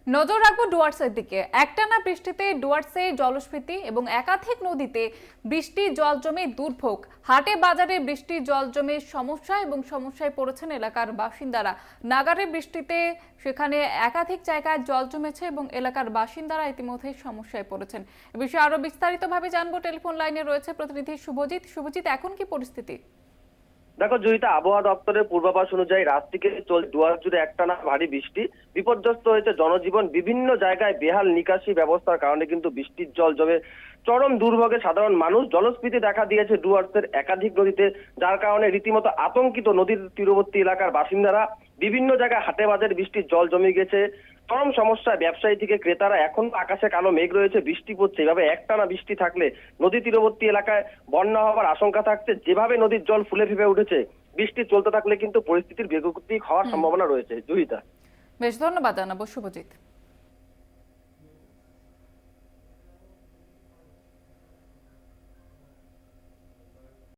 নজর রাখবো ডুয়ার্সের দিকে। একটানা বৃষ্টিতে ডুয়ার্সে জলস্ফীতি এবং একাধিক নদীতে বৃষ্টির জল জমে দুর্ভোগ। হাটে বাজারে বৃষ্টির জল জমে সমস্যা এবং সমস্যায় পড়েছেন এলাকার বাসিন্দারা। নাগারে বৃষ্টিতে সেখানে একাধিক জায়গায় জল জমেছে এবং এলাকার বাসিন্দারা ইতিমধ্যে সমস্যায় পড়েছেন। এ বিষয়ে আরো বিস্তারিতভাবে জানবো। টেলিফোন লাইনে রয়েছে প্রতিনিধি শুভজিৎ। শুভজিৎ, এখন কি পরিস্থিতি? দেখো জয়িতা, আবহাওয়া দপ্তরের পূর্বাভাস অনুযায়ী রাত থেকে ডুয়ার্স জুড়ে একটানা ভারী বৃষ্টি। বিপর্যস্ত হয়েছে জনজীবন। বিভিন্ন জায়গায় বেহাল নিকাশি ব্যবস্থার কারণে কিন্তু বৃষ্টির জল জমে চরম দুর্ভোগে সাধারণ মানুষ। জলস্ফীতি দেখা দিয়েছে ডুয়ার্সের একাধিক নদীতে, যার কারণে রীতিমতো আতঙ্কিত নদীর তীরবর্তী এলাকার বাসিন্দারা। বিভিন্ন জায়গায় হাটে বাজারে বৃষ্টির জল জমে গেছে। চরম সমস্যায় ব্যবসায়ী থেকে ক্রেতারা। এখন আকাশে কালো মেঘ রয়েছে, বৃষ্টি পড়ছে। এভাবে একটানা বৃষ্টি থাকলে নদী তীরবর্তী এলাকায় বন্যা হওয়ার আশঙ্কা থাকছে। যেভাবে নদীর জল ফুলে ফেঁপে উঠেছে, বৃষ্টি চলতে থাকলে কিন্তু পরিস্থিতির বেগতিক হওয়ার সম্ভাবনা রয়েছে। জয়িতা, বেশ, ধন্যবাদ জানাবো শুভজিৎ।